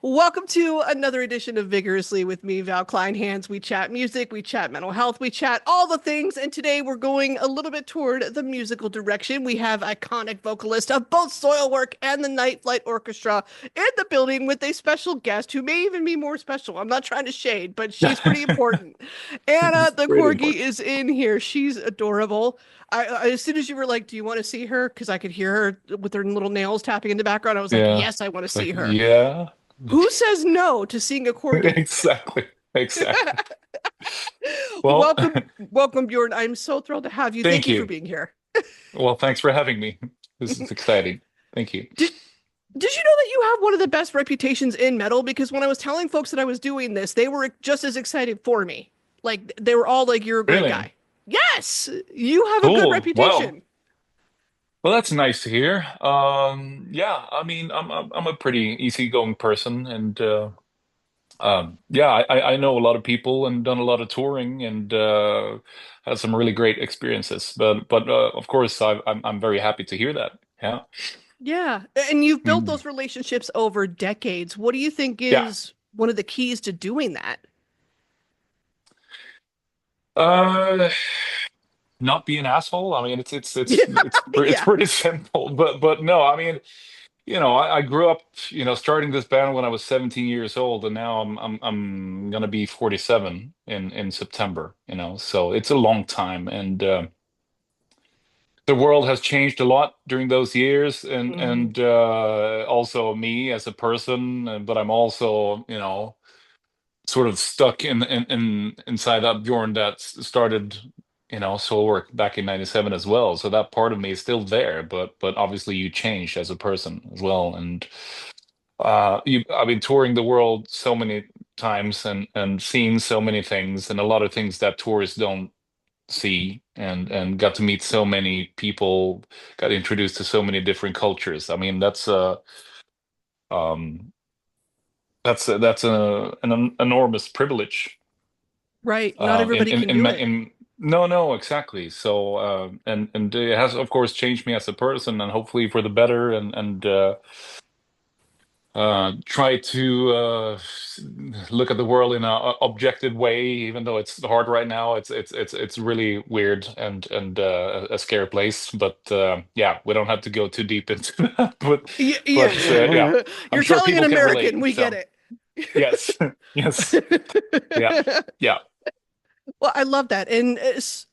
Welcome to another edition of Vigorously with me, Val Kleinhans. We chat music, we chat mental health, we chat all the things. And today we're going a little bit toward the musical direction. We have iconic vocalist of both Soilwork and the Night Flight Orchestra in the building with a special guest who may even be more special. I'm not trying to shade, but she's pretty important. Anna, the Pretty corgi, important. is in here. She's adorable. As soon as you were like, "Do you want to see her?" Because I could hear her with her little nails tapping in the background, I was like, Yeah. "Yes, I want to see Like, her." yeah. Who says no to seeing a corgi? Exactly. Exactly. Well, Welcome, Bjorn. I'm so thrilled to have you. Thank thank you for you. being here. Well, thanks for having me. This is exciting. Thank you. Did Did you know that you have one of the best reputations in metal? Because when I was telling folks that I was doing this, they were just as excited for me. Like they were all like, "You're a great Really? guy." Yes, you have a good Cool. Well, reputation. well, that's nice to hear. Yeah, I mean, I'm a pretty easygoing person, and yeah, I know a lot of people and done a lot of touring and had some really great experiences. But of course, I'm very happy to hear that. Yeah. Yeah, and you've built Mm. those relationships over decades. What do you think Yeah. is one of the keys to doing that? Uh, Not be an asshole. I mean, Yeah, it's yeah. pretty simple. But no, I mean, I grew up, starting this band when I was 17 years old, and now I'm gonna be 47 in September. So it's a long time, and the world has changed a lot during those years, and Mhm. also me as a person. But I'm also, sort of stuck inside that Bjorn that started, soul work back in '97 as well. So that part of me is still there, but obviously you change as a person as well. And I've been touring the world so many times and seen so many things, and a lot of things that tourists don't see, and got to meet so many people, got introduced to so many different cultures. I mean, um an enormous privilege. Right. Not everybody can do it. No, no, exactly. So and it has of course changed me as a person, and hopefully for the better, and try to look at the world in a objective way, even though it's hard right now. It's really weird and a scary place. But yeah, we don't have to go too deep into that. But yeah, Yeah. I'm You're sure telling an people can American, relate. we get So it. yes, yes, yeah, yeah. Well, I love that. And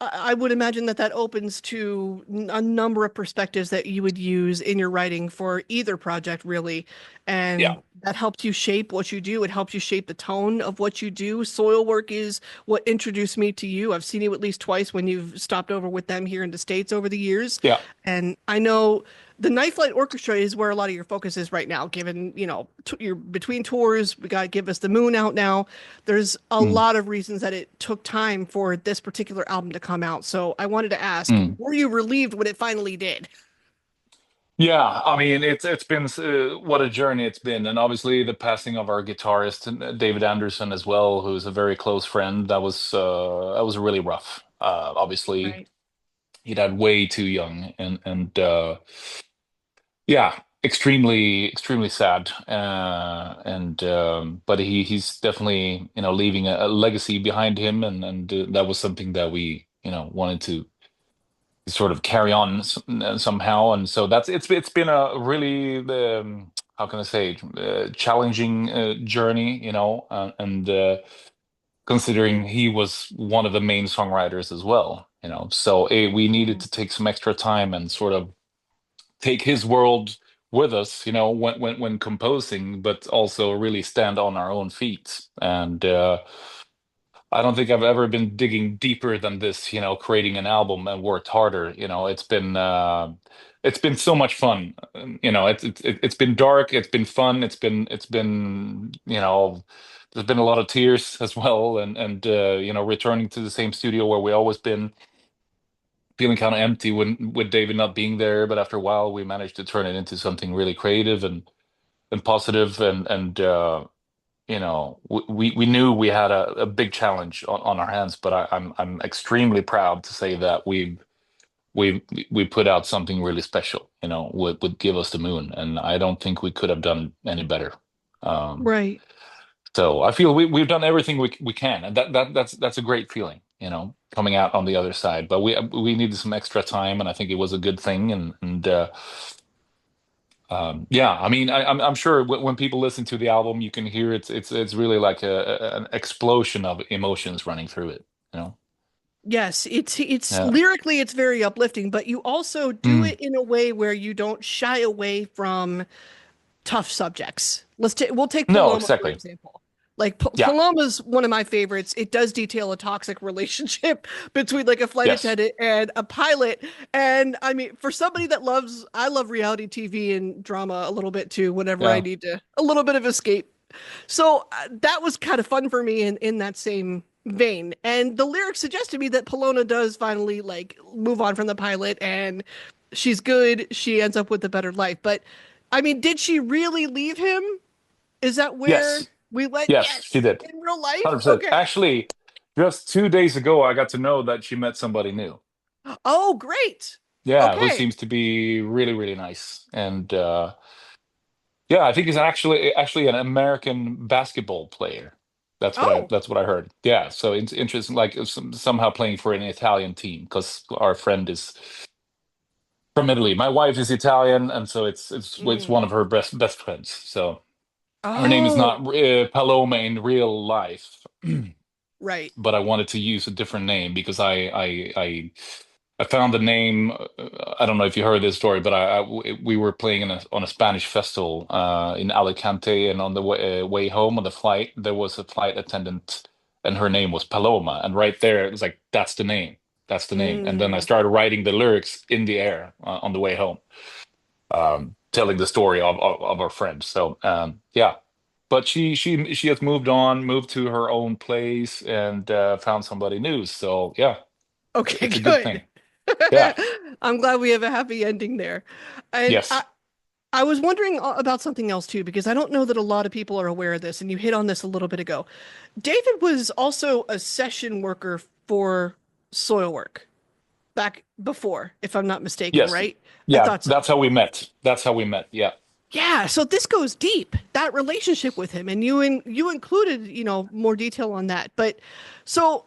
I would imagine that that opens to a number of perspectives that you would use in your writing for either project, really. Yeah. And that helps you shape what you do. It helps you shape the tone of what you do. Soil work is what introduced me to you. I've seen you at least twice when you've stopped over with them here in the States over the years. Yeah. And I know the Night Flight Orchestra is where a lot of your focus is right now, given, you're between tours. We got Give Us the Moon out now. There's a Mm, lot of reasons that it took time for this particular album to come out. So I wanted to ask, mm. were you relieved when it finally did? Yeah, I mean it's been what a journey it's been, and obviously the passing of our guitarist David Andersson as well, who's a very close friend. That was really rough. Obviously Right. he died way too young, and yeah, extremely sad. And but he's definitely leaving a legacy behind him, and that was something that we wanted to sort of carry on somehow. And so it's been a really how can I say challenging journey, and considering he was one of the main songwriters as well, so we needed Mhm. to take some extra time and sort of take his world with us, when composing, but also really stand on our own feet. And I don't think I've ever been digging deeper than this, creating an album and worked harder. It's been so much fun. It's been dark, it's been fun, it's been there's been a lot of tears as well, and returning to the same studio where we always been, feeling kind of empty when with David not being there. But after a while, we managed to turn it into something really creative and positive, and we knew we had a big challenge on our hands, but I'm extremely proud to say that we we put out something really special, with Give Us the Moon, and I don't think we could have done any better. Um, Right. so I feel we've done everything we can, and that's a great feeling, coming out on the other side. But we needed some extra time, and I think it was a good thing. Yeah, I mean, I'm sure when people listen to the album, you can hear it's really like an explosion of emotions running through it. You know? Yes, it's Yeah. lyrically it's very uplifting, but you also do Mm. it in a way where you don't shy away from tough subjects. We'll take No, Paloma for exactly. example. Like Yeah. Paloma's one of my favorites. It does detail a toxic relationship between like a flight Yes. attendant and a pilot. And I mean, for somebody that I love reality TV and drama a little bit too, whenever I Yeah. need to a little bit of escape. So that was kind of fun for me in that same vein. And the lyrics suggest to me that Polona does finally like move on from the pilot and she's good. She ends up with a better life. But I mean, did she really leave him? Is that where Yes. we went? Yes, she Yes. did. In real life? 100%. Okay. Actually, just 2 days ago, I got to know that she met somebody new. Oh, great. Yeah, who Okay. seems to be really, really nice. And yeah, I think he's actually an American basketball player. Oh, That's what I heard. Yeah, so it's interesting, like somehow playing for an Italian team because our friend is from Italy. My wife is Italian, and so it's mm. one of her best friends. So her name is not Oh, Paloma in real life, right. but I wanted to use a different name because I found the name. I don't know if you heard this story, but we were playing on a Spanish festival in Alicante, and on the way home on the flight, there was a flight attendant, and her name was Paloma, and right there it was like that's the name, that's the name. And then I Mm. started writing the lyrics in the air on the way home, telling the story of our friend. So yeah, but she has moved on, moved to her own place, and found somebody new. So yeah, Okay, it's a good good. thing. Yeah. I'm glad we have a happy ending there. And Yes. I was wondering about something else too, because I don't know that a lot of people are aware of this, and you hit on this a little bit ago. David was also a session worker for Soilwork back before, if I'm not mistaken, Yes. right? I Yeah, thought so. that's how we met. That's how we met. Yeah. Yeah, so this goes deep, that relationship with him, and you included, more detail on that. But so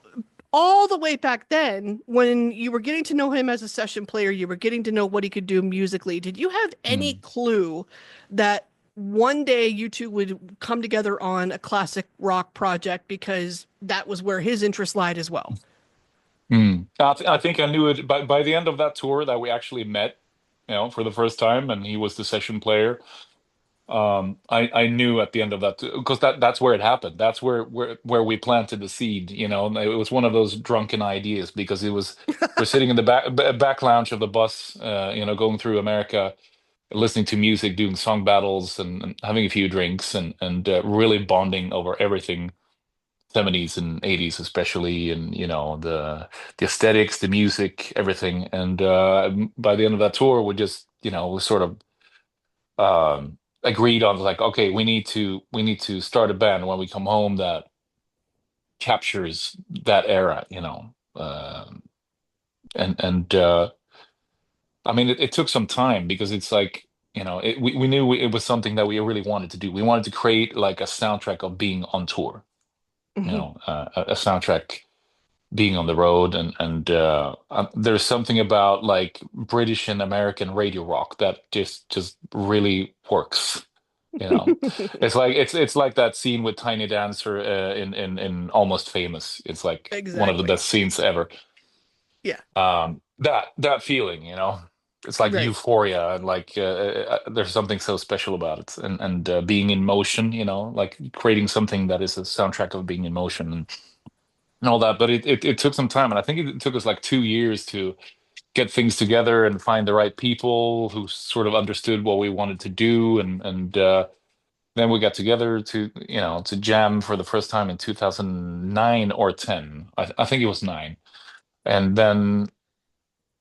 all the way back then, when you were getting to know him as a session player, you were getting to know what he could do musically. Did you have any Mm. clue that one day you two would come together on a classic rock project because that was where his interest lied as well? Mm. I think I knew it by the end of that tour that we actually met, for the first time, and he was the session player. I knew at the end of that because that's where it happened. That's where we planted the seed. And it was one of those drunken ideas because we're sitting in the back lounge of the bus, going through America, listening to music, doing song battles, and having a few drinks, and really bonding over everything 70s and 80s especially, and the aesthetics, the music, everything. And by the end of that tour, we sort of agreed on, like, okay, we need to start a band when we come home that captures that era, and I mean, it took some time because it's like, we knew it was something that we really wanted to do. We wanted to create like a soundtrack of being on tour, Mhm. a soundtrack being on the road, and there's something about like British and American radio rock that just really works. It's like that scene with Tiny Dancer in Almost Famous. It's like one of the Exactly. best scenes ever. Yeah, That feeling, it's like right. euphoria, and like there's something so special about it, and being in motion, like creating something that is a soundtrack of being in motion, and all that. But it took some time, and I think it took us like 2 years to get things together and find the right people who sort of understood what we wanted to do, and then we got together to jam for the first time in 2009 or 10. I think it was 9. And then,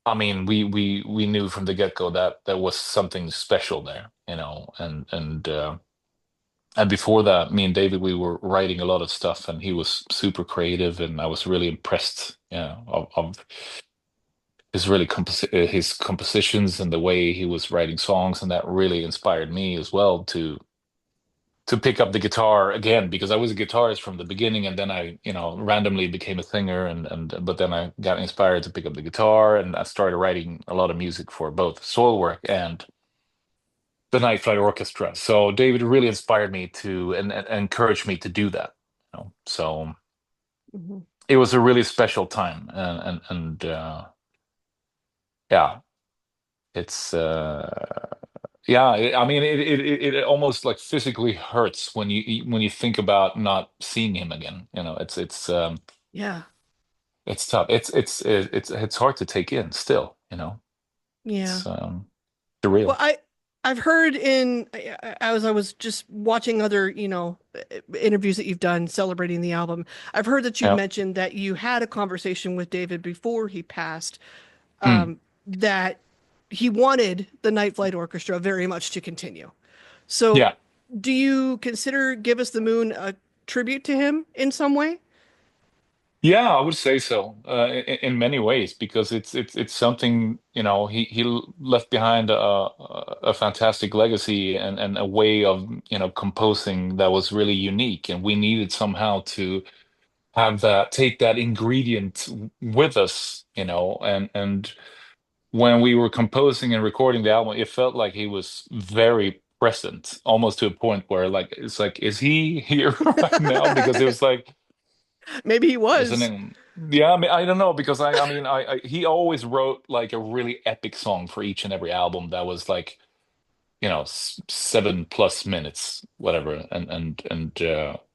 I mean, we knew from the get-go that there was something special there, and before that, me and David, we were writing a lot of stuff, and he was super creative, and I was really impressed, of his compositions and the way he was writing songs, and that really inspired me as well to pick up the guitar again because I was a guitarist from the beginning, and then I, randomly became a singer, but then I got inspired to pick up the guitar, and I started writing a lot of music for both Soilwork and the Night Flight Orchestra. So David really inspired me to and encouraged me to do that. So Mhm. it was a really special time, and yeah, it's yeah. I mean, it almost like physically hurts when you think about not seeing him again. Yeah. It's tough. It's hard to take in still. Yeah. It's Well, surreal. I've heard as I was just watching other, interviews that you've done celebrating the album. I've heard that you've Yeah. mentioned that you had a conversation with David before he passed, Mm. that he wanted the Night Flight Orchestra very much to continue. So, Yeah. do you consider Give Us the Moon a tribute to him in some way? Yeah, I would say so, in many ways, because it's something, he left behind a fantastic legacy and a way of, composing that was really unique, and we needed somehow to have that, take that ingredient with us, and when we were composing and recording the album, it felt like he was very present, almost to a point where like it's like, is he here right now? Because it was like, Maybe he isn't was. it? Yeah, I mean, I don't know because I mean, he always wrote like a really epic song for each and every album that was like, 7+ minutes, whatever, and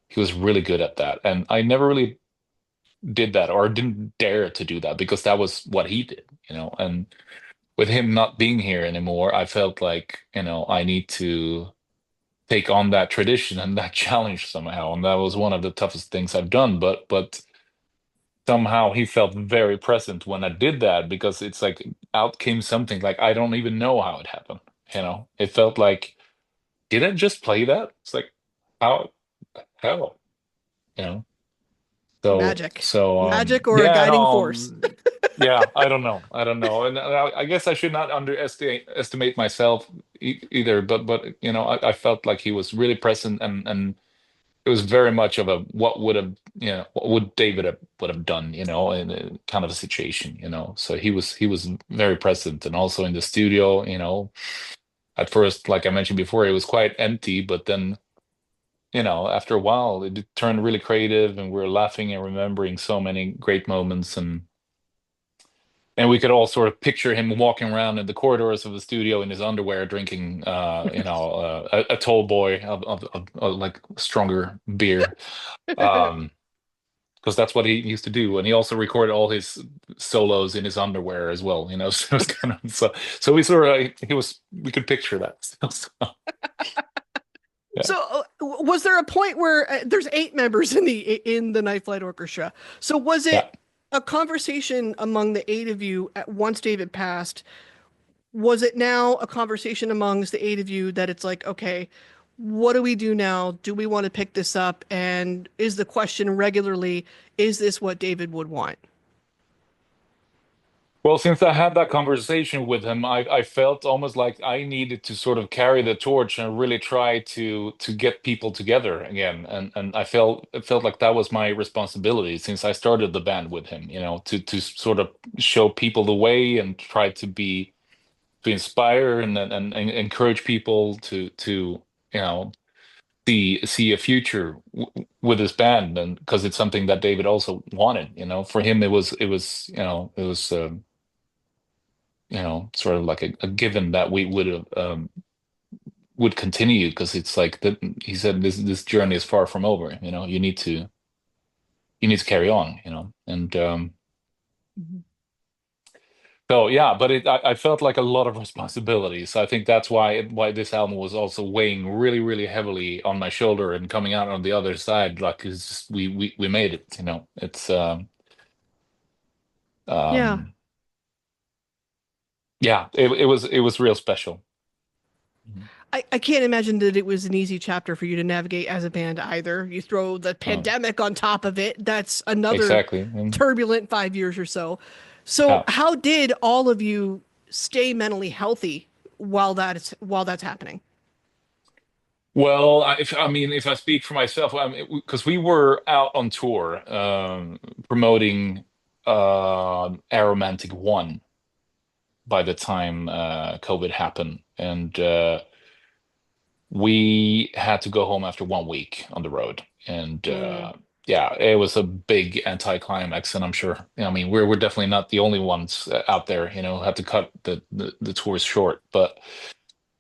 he was really good at that, and I never really did that or didn't dare to do that because that was what he did, and with him not being here anymore, I felt like, I need to take on that tradition and that challenge somehow, and that was one of the toughest things I've done, but somehow he felt very present when I did that because it's like out came something like I don't even know how it happened. It felt like, did I just play that? It's like, how how you know so Magic. so Magic or a yeah, guiding no, force. yeah, I don't know, and I guess I should not underestimate myself either, but I felt like he was really present, and it was very much of a what would David would have done, in a kind of a situation, so he was very present, and also in the studio, at first, like I mentioned before, it was quite empty, but then, after a while it turned really creative, and we were laughing and remembering so many great moments, and we could all sort of picture him walking around in the corridors of the studio in his underwear, drinking, a tall boy of like stronger beer, um, because that's what he used to do, and he also recorded all his solos in his underwear as well. So it's kind of so we sort of he was we could picture that. So, yeah, So, was there a point where there's eight members in the Night Flight Orchestra? So, was yeah. it a conversation among the eight of you once David passed? Was it now a conversation amongst the eight of you that it's like, okay, what do we do now? Do we want to pick this up? And is the question regularly, is this what David would want? Well, since I had that conversation with him, I felt almost like I needed to sort of carry the torch and really try to get people together again. And it felt like that was my responsibility since I started the band with him, to sort of show people the way and try to inspire and encourage people to you know see a future with this band, and because it's something that David also wanted. For him it was sort of like a given that we would continue, because it's like that he said, this journey is far from over. You need to carry on, and Mhm. so yeah, but I felt like a lot of responsibility. So I think that's why this album was also weighing really, really heavily on my shoulder, and coming out on the other side, like it's just we made it. It's Yeah. um yeah, it was real special. Mhm. I can't imagine that it was an easy chapter for you to navigate as a band either. You throw the Um, pandemic on top of it, that's another exactly. And turbulent 5 years or so. So, yeah. how did all of you stay mentally healthy while that's happening? Well, I mean, if I speak for myself, I mean, because we were out on tour promoting Aromantic One by the time COVID happened, and we had to go home after 1 week on the road. And Mm, yeah, it was a big anticlimax, and I'm sure, I mean, we're definitely not the only ones out there, had to cut the tours short, but.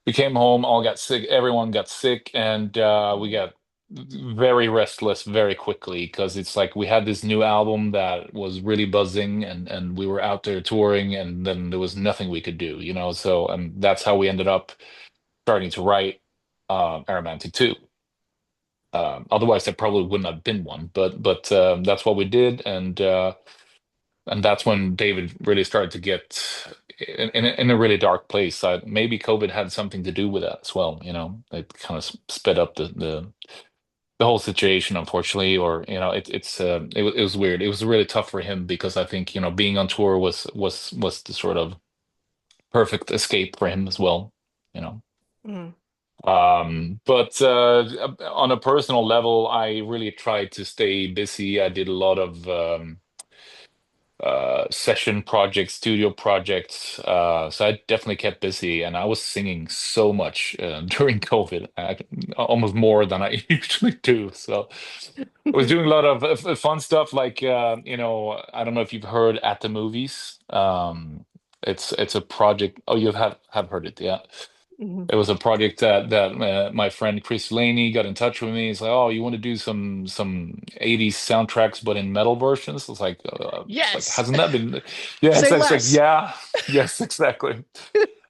We came home, all got sick, everyone got sick, and we got very restless very quickly because it's like we had this new album that was really buzzing, and we were out there touring, and then there was nothing we could do, so that's how we ended up starting to write Aromantic 2. Otherwise there probably wouldn't have been one, but that's what we did, and that's when David really started to get in a really dark place. Maybe COVID had something to do with that as well. It kind of sped up the whole situation, unfortunately. Or it was weird. It was really tough for him because I think being on tour was the sort of perfect escape for him as well. You know. mm, But on a personal level, I really tried to stay busy. I did a lot of session projects, studio projects. So I definitely kept busy, and I was singing so much during COVID, almost more than I usually do. So I was doing a lot of fun stuff, like I don't know if you've heard At the Movies. It's a project. Oh, have heard it, yeah. mhm. It was a project that my friend Chris Laney got in touch with me. He's like, "Oh, you want to do some '80s soundtracks, but in metal versions?" It's like, Yes. hasn't that been? Yeah, Say it's like, less. yeah, yes, exactly.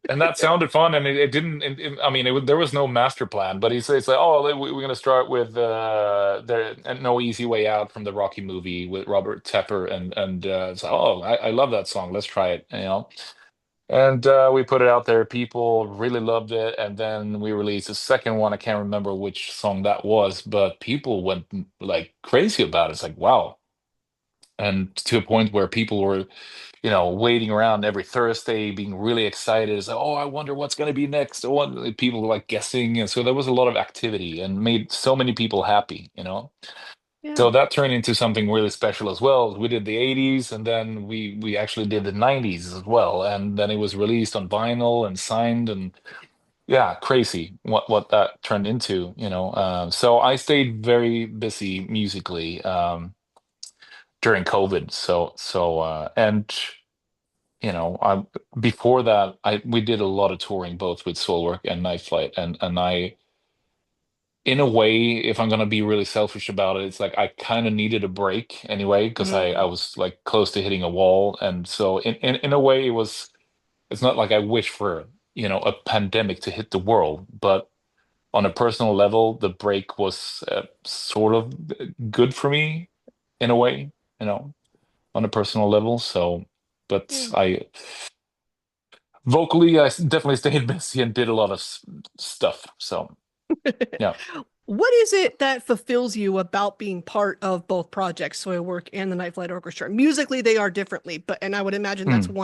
And that sounded fun, and it didn't. I mean, there was no master plan, but he says like, "Oh, we're gonna start with the and No Easy Way Out from the Rocky movie with Robert Tepper," and it's like, "Oh, I love that song. Let's try it." And we put it out there. People really loved it. And then we released a second one. I can't remember which song that was, but people went like crazy about it. It's like, wow. And to a point where people were, waiting around every Thursday, being really excited. It's like, oh, I wonder what's going to be next. People were like guessing. And so there was a lot of activity and made so many people happy. Yeah. So that turned into something really special as well. We did the '80s, and then we actually did the '90s as well, and then it was released on vinyl and signed, and yeah, crazy what that turned into. So I stayed very busy musically during COVID. And I before that we did a lot of touring both with Soilwork and Night Flight, and I in a way, if I'm gonna be really selfish about it, it's like I kind of needed a break anyway because I Mm, was like close to hitting a wall, and so in a way, it's not like I wish for a pandemic to hit the world, but on a personal level, the break was sort of good for me in a way, you know, on a personal level. So, but yeah. I vocally, definitely stayed busy and did a lot of stuff. So yeah. What is it that fulfills you about being part of both projects, Soilwork and the Night Flight Orchestra? Musically, they are differently, and I would imagine that's Mm,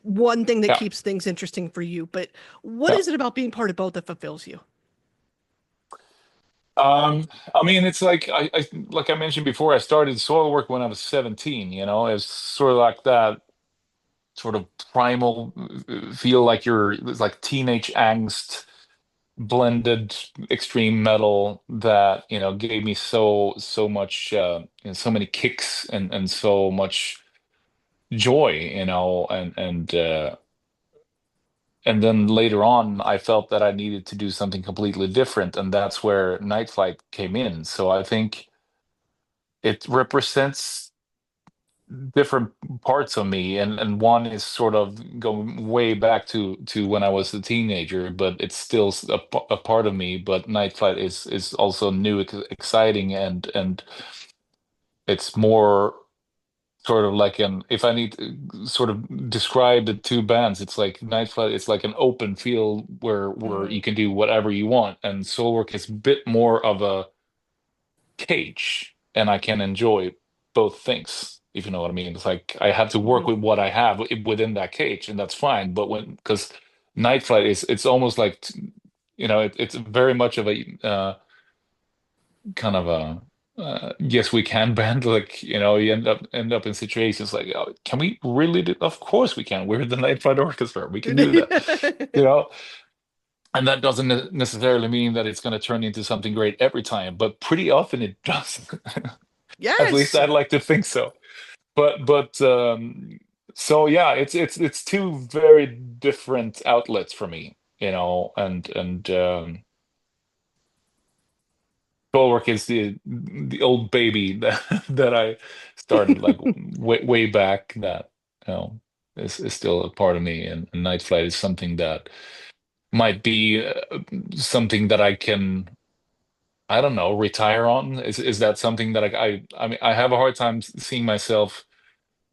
one thing that yeah. keeps things interesting for you. But what Yeah. is it about being part of both that fulfills you? I mean, it's like like I mentioned before, I started soil work when I was 17, it's sort of like that sort of primal feel like it's like teenage angst blended extreme metal that, gave me so much so many kicks and so much joy, and then later on, I felt that I needed to do something completely different, and that's where Night Flight came in. So I think it represents different parts of me, and one is sort of going way back to when I was a teenager, but it's still a part of me. But Night Flight is also new, exciting, and it's more sort of like an if I need to sort of describe the two bands, it's like Night Flight, it's like an open field where Mm, you can do whatever you want, and Soulwork is a bit more of a cage, and I can enjoy both things, if you know what I mean. It's like I have to work mhm. with what I have within that cage, and that's fine. But because Night Flight it's almost like it's very much of a kind of a yes we can band. Like, you end up in situations like, oh, can we really do? Of course we can. We're the Night Flight Orchestra. We can do that. You know, and that doesn't necessarily mean that it's going to turn into something great every time, but pretty often it does. At least Yes. I'd like to think so. But so yeah, it's two very different outlets for me, and Soilwork is the old baby that I started like way back, that is still a part of me, and Night Flight is something that might be something that I can, I don't know, retire on. Is that something that I mean, I have a hard time seeing myself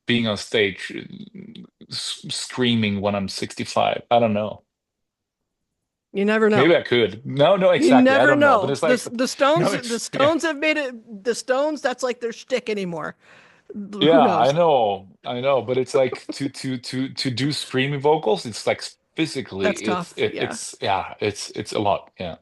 being on stage screaming when I'm 65. I don't know. You never know. Maybe I could. No, no, You exactly. I never don't know. But know. it's like, The Stones, no, the yeah, Stones have made it. The Stones, that's like their shtick anymore. Who yeah, knows? I know. But it's like to do screaming vocals. It's like physically, That's tough. Yeah. it's a lot. Yeah,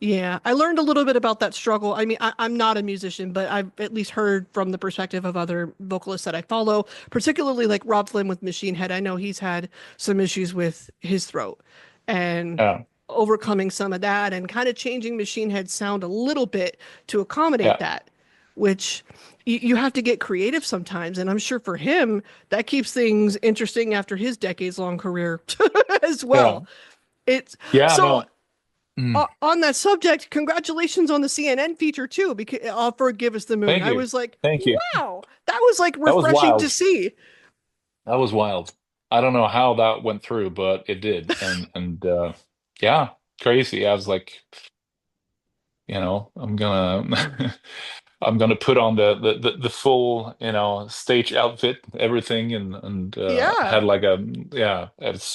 Yeah, I learned a little bit about that struggle. I mean, I'm not a musician, but I've at least heard from the perspective of other vocalists that I follow, particularly like Rob Flynn with Machine Head. I know he's had some issues with his throat and yeah, overcoming some of that and kind of changing Machine Head's sound a little bit to accommodate yeah, that, which you have to get creative sometimes. And I'm sure for him, that keeps things interesting after his decades-long career as yeah, well. It's yeah. so No, mm, on that subject, congratulations on the CNN feature too, because for Give Us the Moon. thank I you, was like, thank you. wow, that was like That was refreshing to wild. see. That was wild. I don't know how that went through, but it did. And yeah, crazy. I was like, I'm gonna I'm gonna put on the full, stage outfit, everything, and Yeah. had like it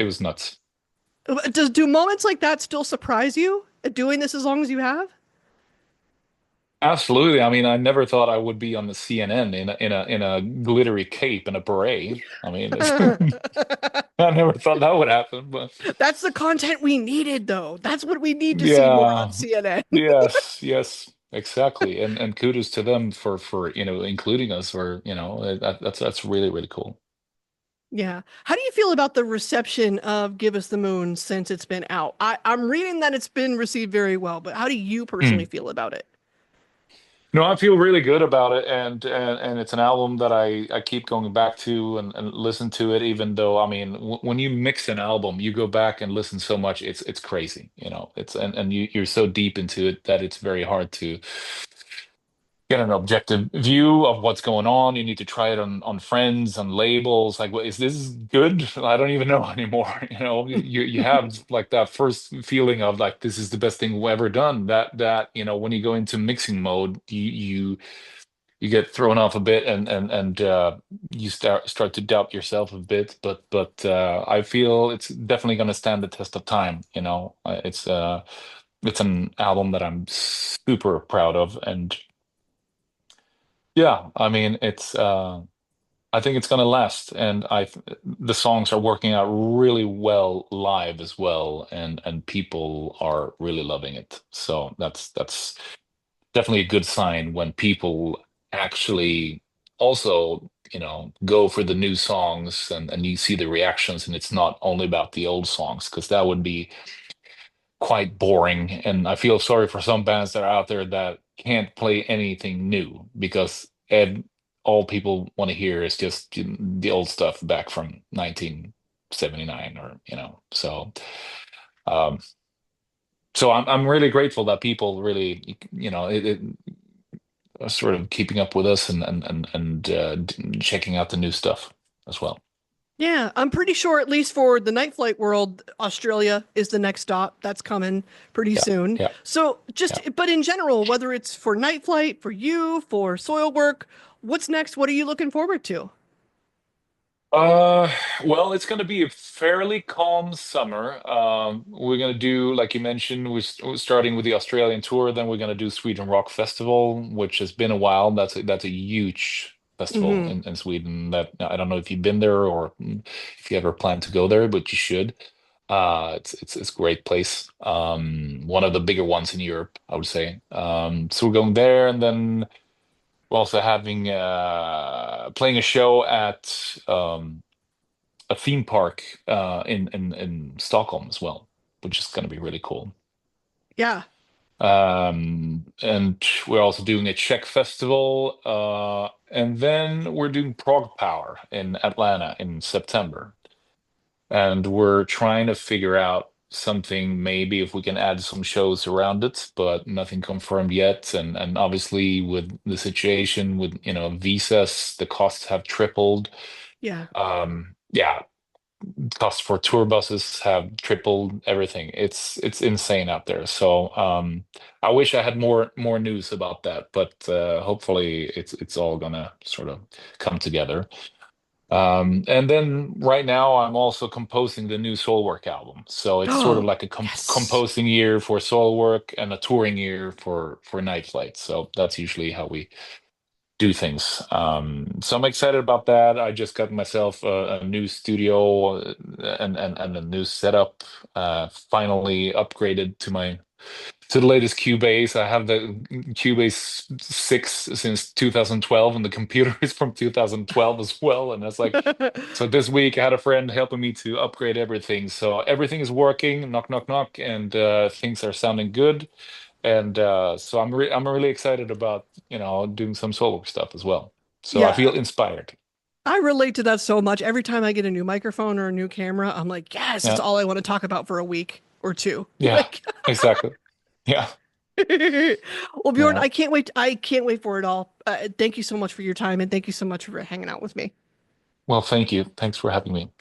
was nuts. Do moments like that still surprise you? Doing this as long as you have? Absolutely. I mean, I never thought I would be on the CNN in a glittery cape and a beret. I mean, I never thought that would happen, but That's the content we needed, though. That's what we need to see more on yeah, CNN. yes, yes, exactly. And kudos to them for including us, or that's really really cool. Yeah. How do you feel about the reception of Give Us the Moon since it's been out? I'm reading that it's been received very well, but how do you personally Mm. feel about it? No, I feel really good about it, and it's an album that I keep going back to and listen to it, even though, I mean, when you mix an album, you go back and listen so much, it's crazy, it's and you're so deep into it that it's very hard to get an objective view of what's going on. You need to try it on friends, on labels. Like, is this good? I don't even know anymore. You have like that first feeling of like this is the best thing we've ever done. That when you go into mixing mode, you get thrown off a bit, and you start to doubt yourself a bit. But I feel it's definitely going to stand the test of time. It's an album that I'm super proud of, and yeah, I mean, I think it's gonna last, and the songs are working out really well live as well, and people are really loving it. So that's definitely a good sign when people actually also, go for the new songs, and you see the reactions, and it's not only about the old songs, because that would be quite boring. And I feel sorry for some bands that are out there that can't play anything new, because all people want to hear is just the old stuff back from 1979, or um so I'm really grateful that people really, are sort of keeping up with us, and checking out the new stuff as well. Yeah, I'm pretty sure, at least for the night flight world, Australia is the next stop. That's coming pretty Yeah, soon. yeah, So, yeah. but in general, whether it's for night flight, for you, for soil work, what's next? What are you looking forward to? Uh, well, it's going to be a fairly calm summer. We're going to do, like you mentioned, we're starting with the Australian tour. Then we're going to do Sweden Rock Festival, which has been a while. That's a huge festival Hmm. in Sweden. That I don't know if you've been there, or if you ever plan to go there, but you should. It's a great place. One of the bigger ones in Europe, I would say. So we're going there, and then we're also having playing a show at a theme park in Stockholm as well, which is going to be really cool. Yeah. And we're also doing a Czech festival, and then we're doing Prog Power in Atlanta in September. And we're trying to figure out something, maybe if we can add some shows around it, but nothing confirmed yet. And obviously with the situation with, visas, the costs have tripled. Yeah. Yeah, costs for tour buses have tripled everything. It's insane out there. So I wish I had more news about that, but hopefully it's all gonna sort of come together. And then right now I'm also composing the new Soilwork album. So it's sort of Oh, like a yes. composing year for Soilwork and a touring year for Night Flight. So that's usually how we do things. So I'm excited about that. I just got myself a new studio and a new setup. Finally upgraded to the latest Cubase. I have the Cubase 6 since 2012, and the computer is from 2012 as well. And that's like, so this week I had a friend helping me to upgrade everything. So everything is working, knock, knock, knock, and things are sounding good. And so I'm really excited about, doing some solo stuff as well. So I Yeah. feel inspired. I relate to that so much. Every time I get a new microphone or a new camera, I'm like, yes, that's Yeah, all I want to talk about for a week or two. yeah, Like, exactly. Yeah, well, Bjorn, yeah. I can't wait. I can't wait for it all. Thank you so much for your time and thank you so much for hanging out with me. Well, thank you. Thanks for having me.